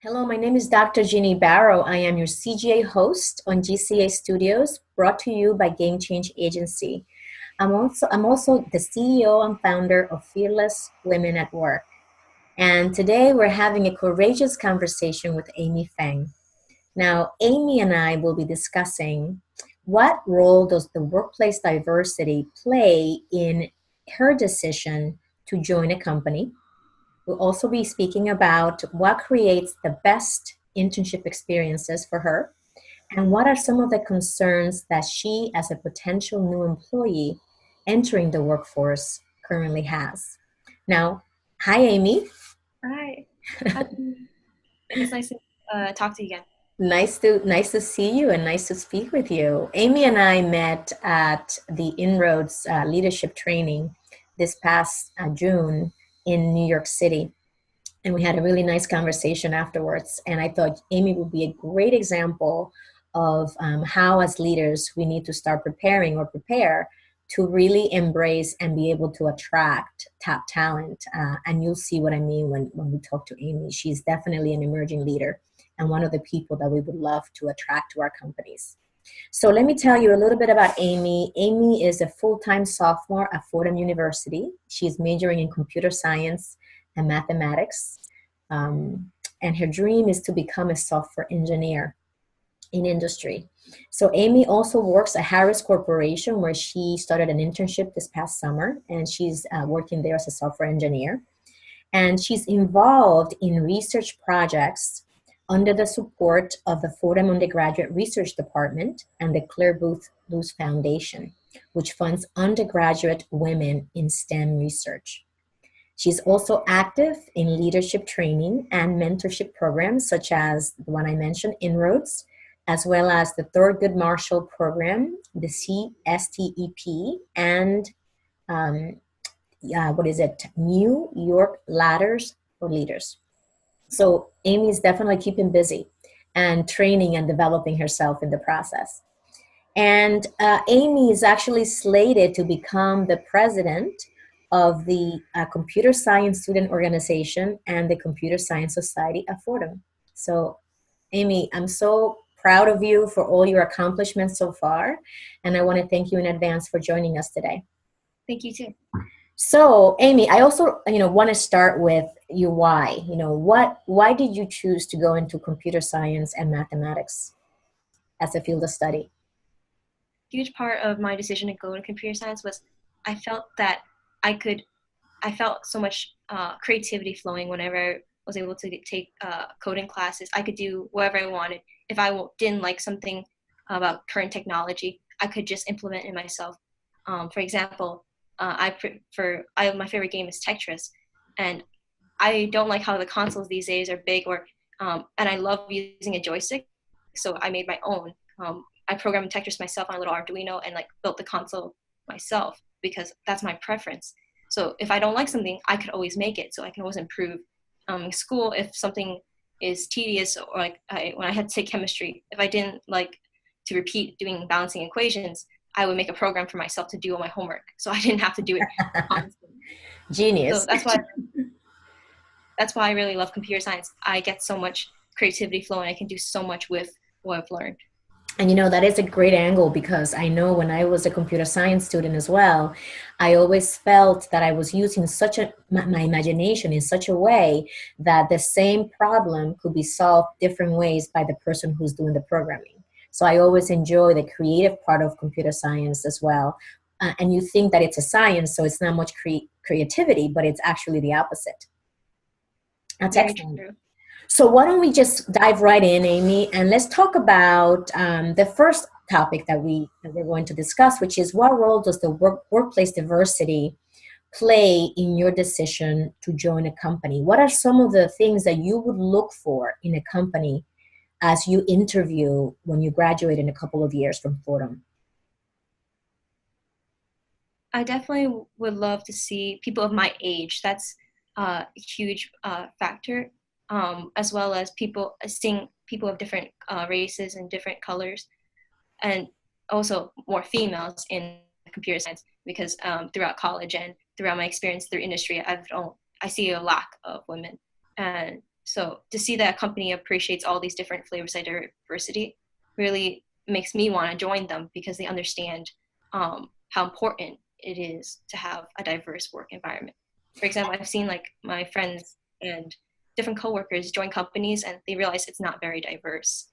Hello, my name is Dr. Ginny Baro. I am your CGA host on GCA Studios, brought to you by Game Change Agency. I'm also the CEO and founder of Fearless Women at Work. And today we're having a courageous conversation with Amy Feng. Now, Amy and I will be discussing what role does the workplace diversity play in her decision to join a company. We'll also be speaking about what creates the best internship experiences for her and what are some of the concerns that she, as a potential new employee entering the workforce, currently has. Now, hi, Amy. Hi. It's nice to talk to you again. Nice to see you and nice to speak with you. Amy and I met at the Inroads leadership training this past June in New York City. And we had a really nice conversation afterwards. And I thought Amy would be a great example of how, as leaders, we need to start preparing or prepare to really embrace and be able to attract top talent. And you'll see what I mean when we talk to Amy. She's definitely an emerging leader and one of the people that we would love to attract to our companies. So let me tell you a little bit about Amy. Amy is a full-time sophomore at Fordham University. She's majoring in computer science and mathematics. And her dream is to become a software engineer in industry. So Amy also works at Harris Corporation, where she started an internship this past summer, and she's working there as a software engineer. And she's involved in research projects under the support of the Fordham Undergraduate Research Department and the Claire Booth Luce Foundation, which funds undergraduate women in STEM research. She's also active in leadership training and mentorship programs, such as the one I mentioned, Inroads, as well as the Thurgood Marshall program, the CSTEP, and New York Ladders for Leaders. So Amy is definitely keeping busy and training and developing herself in the process. And Amy is actually slated to become the president of the Computer Science Student Organization and the Computer Science Society at Fordham. So, Amy, I'm so proud of you for all your accomplishments so far, and I want to thank you in advance for joining us today. Thank you too. So, Amy, I also, want to start with your why. Why did you choose to go into computer science and mathematics as a field of study? Huge part of my decision to go to computer science was I felt that I felt so much creativity flowing whenever I was able to take coding classes. I could do whatever I wanted. If I didn't like something about current technology, I could just implement it myself. For example, my favorite game is Tetris, and I don't like how the consoles these days are big and I love using a joystick, so I made my own. I programmed Tetris myself on a little Arduino and built the console myself because that's my preference. So if I don't like something, I could always make it, so I can always improve. In school, if something is tedious, or when I had to take chemistry, if I didn't like to repeat doing balancing equations, I would make a program for myself to do all my homework, so I didn't have to do it constantly. So Genius. that's why I really love computer science. I get so much creativity flowing. I can do so much with what I've learned. And that is a great angle because I know when I was a computer science student as well, I always felt that I was using my imagination in such a way that the same problem could be solved different ways by the person who's doing the programming. So I always enjoy the creative part of computer science as well. And you think that it's a science, so it's not much creativity, but it's actually the opposite. That's Very excellent. true. So why don't we just dive right in, Amy, and let's talk about the first topic that we're going to discuss, which is what role does the workplace diversity play in your decision to join a company? What are some of the things that you would look for in a company as you interview when you graduate in a couple of years from Fordham? I definitely would love to see people of my age. That's a huge factor, as well as seeing people of different races and different colors, and also more females in computer science. Because throughout college and throughout my experience through industry, I see a lack of women, and So to see that a company appreciates all these different flavors of diversity really makes me want to join them, because they understand how important it is to have a diverse work environment. For example, I've seen like my friends and different coworkers join companies and they realize it's not very diverse.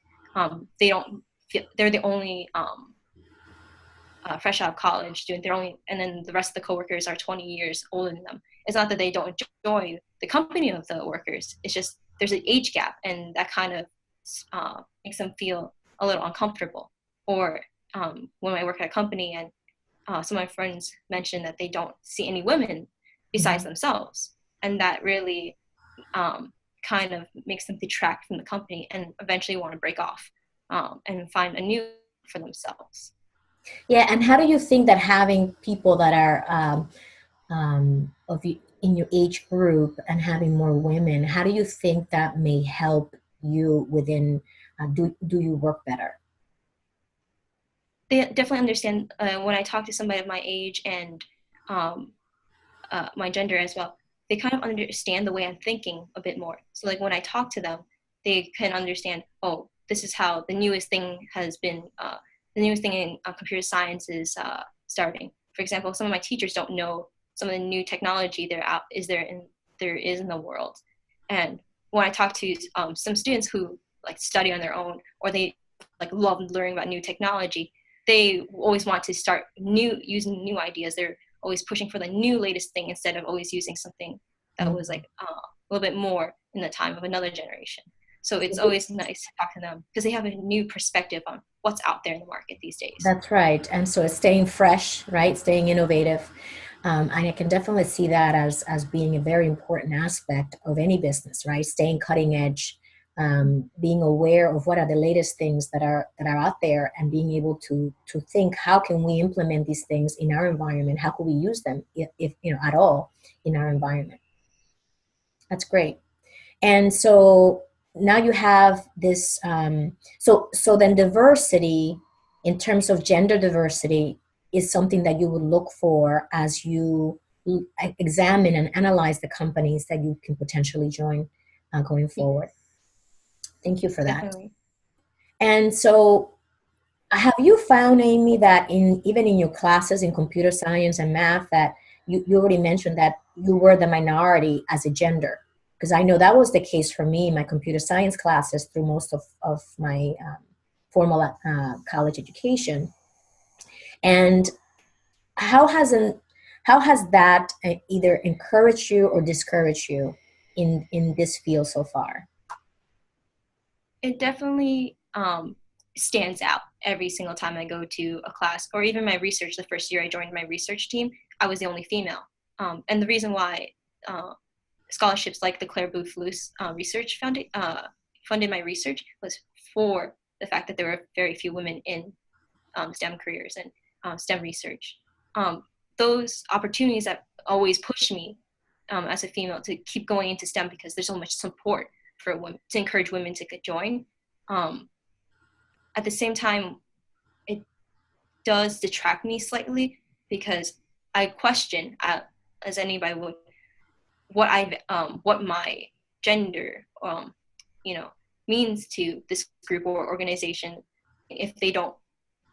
They don't feel they're the only fresh out of college student. They're only, and then the rest of the coworkers are 20 years older than them. It's not that they don't enjoy the company of the workers. It's just there's an age gap, and that kind of makes them feel a little uncomfortable. Or when I work at a company and some of my friends mention that they don't see any women besides themselves, and that really kind of makes them detract from the company and eventually want to break off and find a new for themselves. Yeah, and how do you think that having people that are in your age group and having more women, how do you think that may help you within, do you work better? They definitely understand when I talk to somebody of my age and um, my gender as well. They kind of understand the way I'm thinking a bit more. So like when I talk to them, they can understand. Oh, this is how the newest thing has been. The newest thing in computer science is starting. For example, some of my teachers don't know some of the new technology there is in the world. And when I talk to some students who like study on their own, or they like love learning about new technology, they always want to start using new ideas. They're always pushing for the new latest thing instead of always using something that was like a little bit more in the time of another generation. So it's always nice to talk to them because they have a new perspective on what's out there in the market these days. That's right. And so it's staying fresh, right? Staying innovative. And I can definitely see that as being a very important aspect of any business, right? Staying cutting edge, being aware of what are the latest things that are out there, and being able to think, how can we implement these things in our environment? How can we use them, if at all, in our environment? That's great. And so now you have this, so then diversity, in terms of gender diversity, is something that you would look for as you examine and analyze the companies that you can potentially join going forward. Thank you for that. Definitely. And so have you found, Amy, that even in your classes in computer science and math, that you already mentioned that you were the minority as a gender? Because I know that was the case for me in my computer science classes through most of my formal college education. And how has an how has that either encouraged you or discouraged you in this field so far? It definitely stands out every single time I go to a class, or even my research. The first year I joined my research team, I was the only female. And the reason why scholarships like the Claire Booth Luce Research funded my research was for the fact that there were very few women in STEM careers and STEM research. Those opportunities that always push me as a female to keep going into STEM, because there's so much support for women to encourage women to join. At the same time, it does detract me slightly, because I question, as anybody would, what my gender, means to this group or organization if they don't,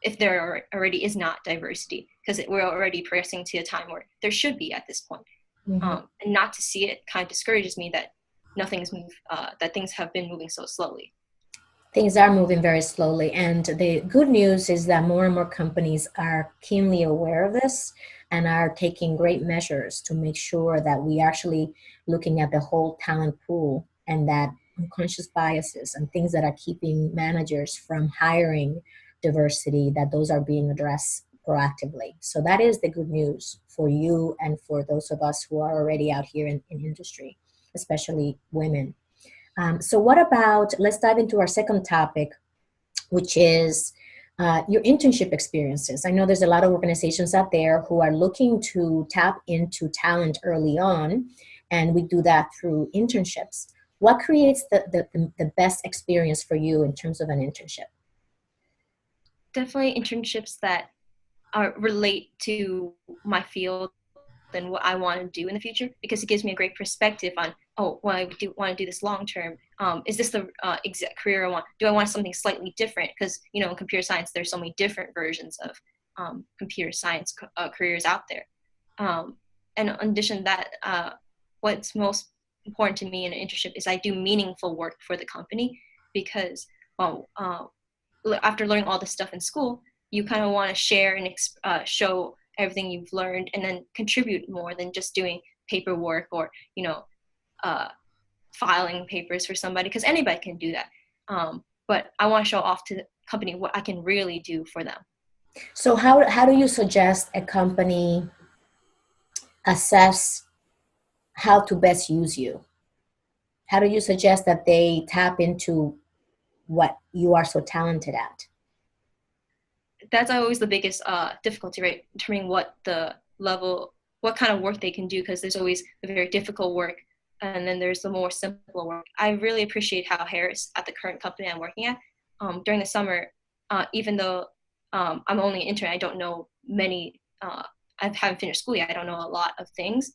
if there already is not diversity, because we're already progressing to a time where there should be at this point. Mhm. And not to see it kind of discourages me that that things have been moving so slowly. Things are moving very slowly. And the good news is that more and more companies are keenly aware of this and are taking great measures to make sure that we are actually looking at the whole talent pool, and that unconscious biases and things that are keeping managers from hiring diversity, that those are being addressed proactively. So that is the good news for you and for those of us who are already out here in industry, especially women. So what about, let's dive into our second topic, which is your internship experiences. I know there's a lot of organizations out there who are looking to tap into talent early on, and we do that through internships. What creates the best experience for you in terms of an internship? Definitely internships that relate to my field than what I want to do in the future, because it gives me a great perspective on, oh, well, I do want to do this long term. Is this the exact career I want? Do I want something slightly different? Because, you know, in computer science, there's so many different versions of computer science careers out there. And in addition to that, what's most important to me in an internship is I do meaningful work for the company, because, well, after learning all this stuff in school, you kind of want to share and show everything you've learned, and then contribute more than just doing paperwork or, you know, filing papers for somebody, because anybody can do that. But I want to show off to the company what I can really do for them. So how do you suggest a company assess how to best use you? How do you suggest that they tap into what you are so talented at? That's always the biggest difficulty, right? Determining what kind of work they can do, because there's always the very difficult work, and then there's the more simple work. I really appreciate how Harris, at the current company I'm working at, during the summer, even though I'm only an intern, I don't know many, I haven't finished school yet, I don't know a lot of things.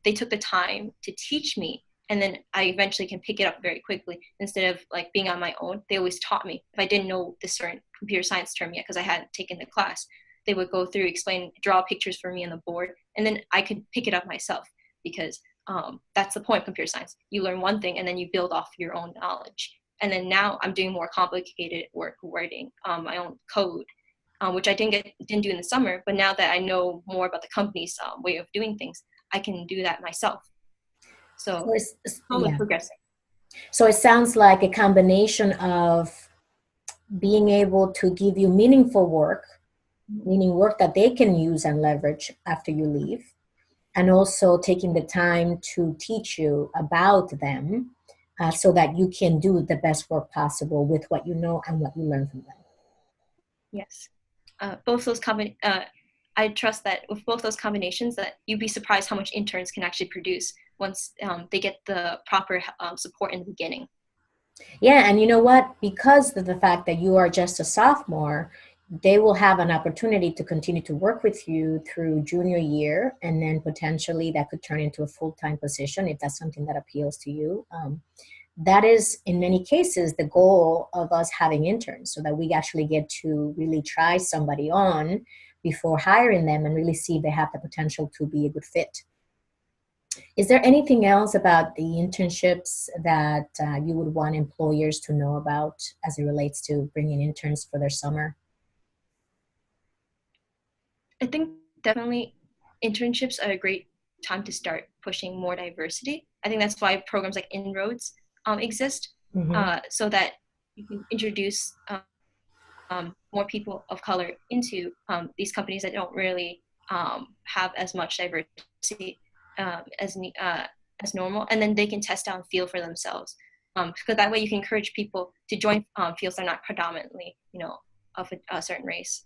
They took the time to teach me, and then I eventually can pick it up very quickly instead of like being on my own. They always taught me. If I didn't know this certain computer science term yet, because I hadn't taken the class, they would go through, explain, draw pictures for me on the board, and then I could pick it up myself, because that's the point of computer science. You learn one thing and then you build off your own knowledge. And then now I'm doing more complicated work, writing my own code, which I didn't do in the summer. But now that I know more about the company's way of doing things, I can do that myself. So it's always progressing. So it sounds like a combination of being able to give you meaningful work, meaning work that they can use and leverage after you leave, and also taking the time to teach you about them, so that you can do the best work possible with what you know and what you learn from them. Yes. Both those I trust that with both those combinations, that you'd be surprised how much interns can actually produce once they get the proper support in the beginning. Yeah, and you know what? Because of the fact that you are just a sophomore, they will have an opportunity to continue to work with you through junior year, and then potentially that could turn into a full-time position if that's something that appeals to you. That is, in many cases, the goal of us having interns, so that we actually get to really try somebody on before hiring them and really see if they have the potential to be a good fit. Is there anything else about the internships that you would want employers to know about as it relates to bringing interns for their summer? I think definitely internships are a great time to start pushing more diversity. I think that's why programs like Inroads exist, so that you can introduce more people of color into these companies that don't really have as much diversity as normal, and then they can test out and feel for themselves. Because that way you can encourage people to join fields that are not predominantly, you know, of a certain race,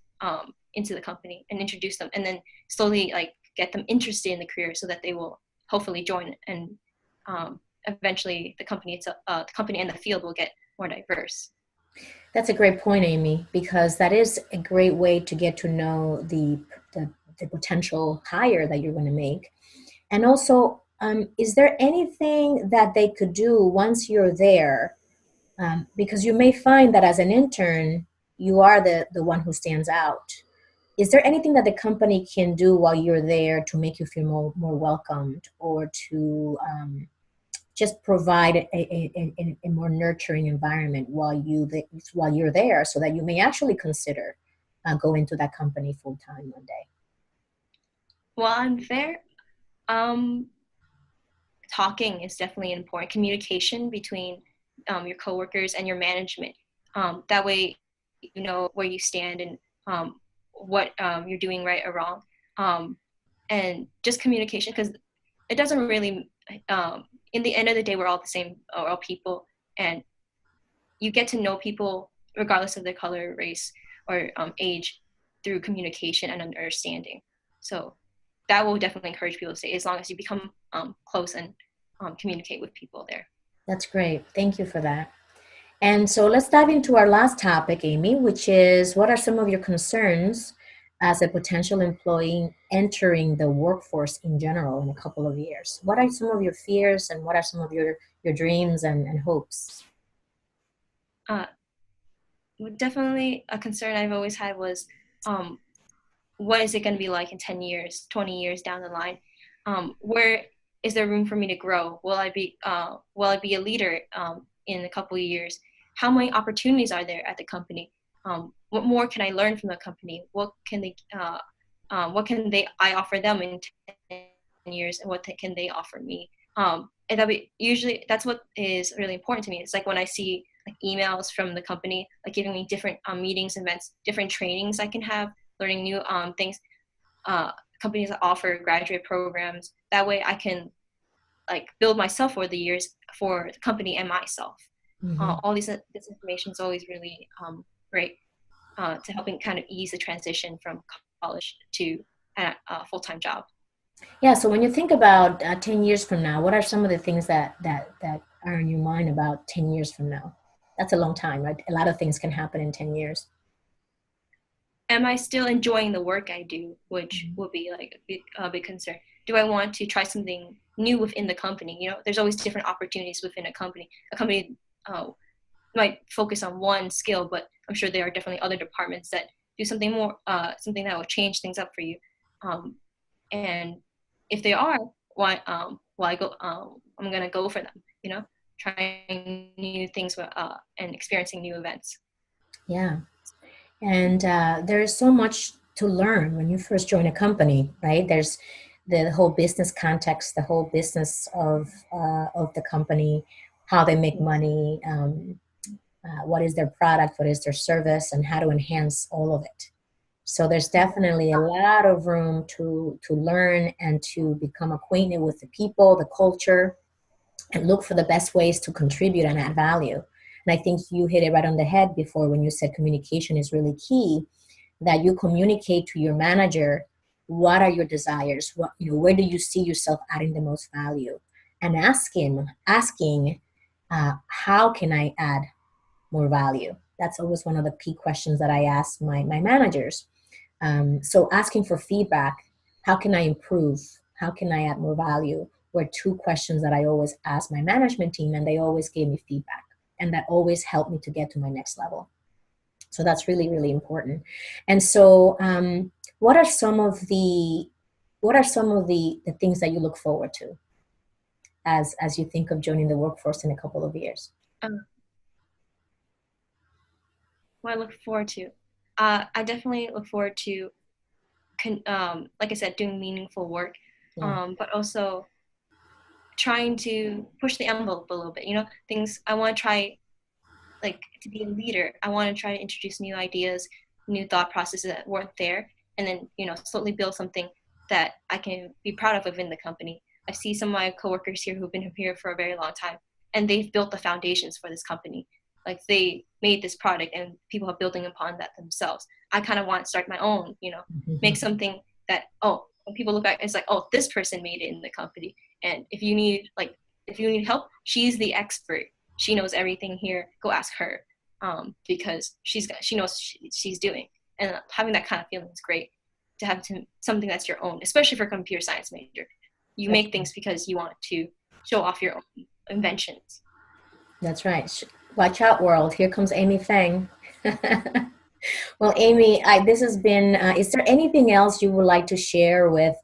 into the company, and introduce them, and then slowly like get them interested in the career, so that they will hopefully join, and eventually the company and the field will get more diverse. That's a great point, Amy, because that is a great way to get to know the potential hire that you're going to make. And also, is there anything that they could do once you're there? Because you may find that as an intern, you are the one who stands out. Is there anything that the company can do while you're there to make you feel more welcomed, or to just provide a more nurturing environment while you're there, so that you may actually consider going to that company full time one day? While I'm there, talking is definitely important. Communication between your coworkers and your management. That way, you know where you stand, and what you're doing right or wrong, and just communication, because it doesn't really. In the end of the day, we're all the same, we're all people, and you get to know people regardless of their color, race, or age, through communication and understanding. So that will definitely encourage people to stay, as long as you become close and communicate with people there. That's great. Thank you for that. And so let's dive into our last topic, Amy, which is, what are some of your concerns as a potential employee entering the workforce in general in a couple of years? What are some of your fears and what are some of your dreams and hopes? Uh, Definitely a concern I've always had was, um, what is it going to be like in 10 years, 20 years down the line? Where is there room for me to grow? Will I be a leader in a couple of years? How many opportunities are there at the company? What more can I learn from the company? What can they I offer them in 10 years, and can they offer me? And usually that's what is really important to me. It's like when I see like emails from the company, like giving me different meetings, events, different trainings I can have, learning new things. Uh, Companies that offer graduate programs. That way, I can like build myself for the years for the company and myself. Mm-hmm. All this information is always really great to helping kind of ease the transition from college to a full-time job. Yeah, so when you think about 10 years from now, what are some of the things that are in your mind about 10 years from now? That's a long time, right? A lot of things can happen in 10 years. Am I still enjoying the work I do, which Mhm. would be like a big concern. Do I want to try something new within the company? You know, there's always different opportunities within a company. A company might focus on one skill, but I'm sure there are definitely other departments that do something more, something that will change things up for you. Um, and if they are, why go? I'm gonna go for them. You know, trying new things and experiencing new events. Yeah. And there is so much to learn when you first join a company, right? There's the whole business context, the whole business of the company, how they make money, what is their product, what is their service, and how to enhance all of it. So there's definitely a lot of room to learn and to become acquainted with the people, the culture, and look for the best ways to contribute and add value. And I think you hit it right on the head before when you said communication is really key, that you communicate to your manager what are your desires, what, where do you see yourself adding the most value, and asking how can I add more value. That's always one of the key questions that I ask my managers. So asking for feedback, how can I improve, how can I add more value, were two questions that I always ask my management team, and they always gave me feedback, and that always helped me to get to my next level. So that's really, really important. And so, what are some of the the things that you look forward to as you think of joining the workforce in a couple of years? Um, what I look forward to, I definitely look forward to, like I said, doing meaningful work, Yeah. but also trying to push the envelope a little bit. You know, things I want to try, like to be a leader. I want to try to introduce new ideas, new thought processes that weren't there, and then slowly build something that I can be proud of within the company. I see some of my coworkers here who've been here for a very long time, and they've built the foundations for this company. Like they made this product, and people are building upon that themselves. I kind of want to start my own. Make something that, when people look back, it's like, oh, this person made it in the company. And if you need help, she's the expert. She knows everything here. Go ask her, because she knows she's doing. And having that kind of feeling is great, to have something that's your own, especially for a computer science major. You That's, make things because you want to show off your own inventions. that's right. Watch out, world. Here comes Amy Feng. Well, Amy, this has been, is there anything else you would like to share with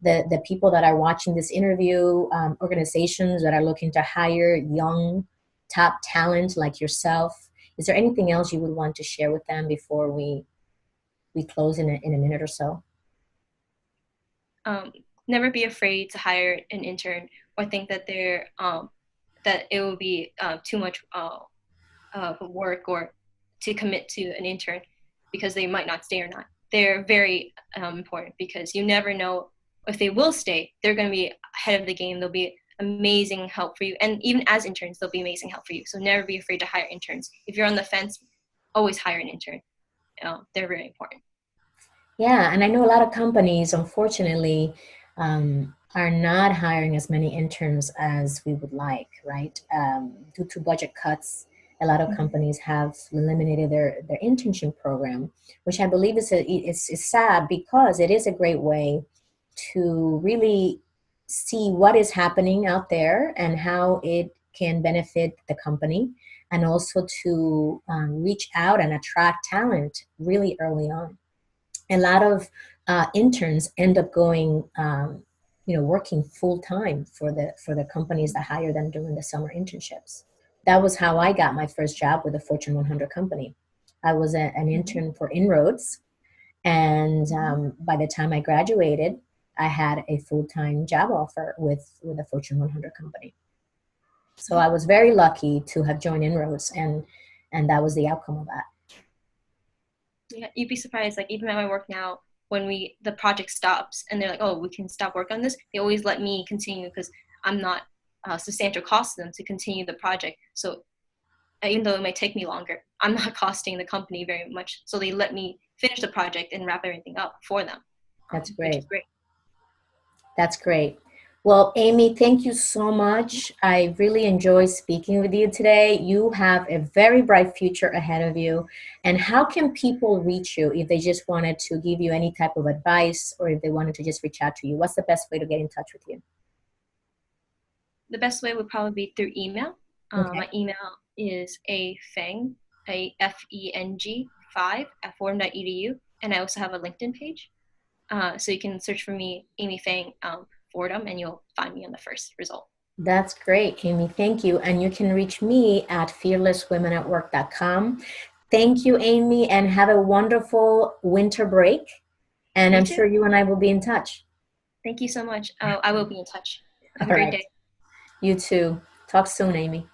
the people that are watching this interview, organizations that are looking to hire young, top talent like yourself? Is there anything else you would want to share with them before we close in a minute or so? um, Never be afraid to hire an intern or think that that it will be too much work or to commit to an intern because they might not stay or not. They're very important because you never know if they will stay. They're going to be ahead of the game. They'll be amazing help for you. And even as interns, they'll be amazing help for you. So never be afraid to hire interns. If you're on the fence, always hire an intern. They're very important. Yeah, and I know a lot of companies, unfortunately, are not hiring as many interns as we would like, right? Due to budget cuts, A lot of companies have eliminated their internship program, which I believe is sad because it is a great way to really see what is happening out there and how it can benefit the company, and also to reach out and attract talent really early on. A lot of interns end up going, working full time for the companies that hire them during the summer internships. That was how I got my first job with a Fortune 100 company. I was an intern for Inroads, and by the time I graduated, I had a full-time job offer with a Fortune 100 company. So I was very lucky to have joined Inroads, and that was the outcome of that. Yeah, you'd be surprised. Like even at my work now, when the project stops and they're like, "Oh, we can stop work on this," they always let me continue because I'm not substantial cost to them to continue the project. So even though it might take me longer, I'm not costing the company very much. So they let me finish the project and wrap everything up for them, That's which is great. great. That's great. Well, Amy, thank you so much. I really enjoyed speaking with you today. You have a very bright future ahead of you. And how can people reach you if they just wanted to give you any type of advice, or if they wanted to just reach out to you? What's the best way to get in touch with you? The best way would probably be through email. Okay. My email is afeng, AFENG 5 at fordham.edu. And I also have a LinkedIn page. So you can search for me, Amy Feng, Fordham, and you'll find me on the first result. That's great, Amy. Thank you. And you can reach me at fearlesswomenatwork.com. Thank you, Amy, and have a wonderful winter break. And You I'm too. sure you and I will be in touch. Thank you so much. I will be in touch. Have a All great right. day. You too. Talk soon, Amy.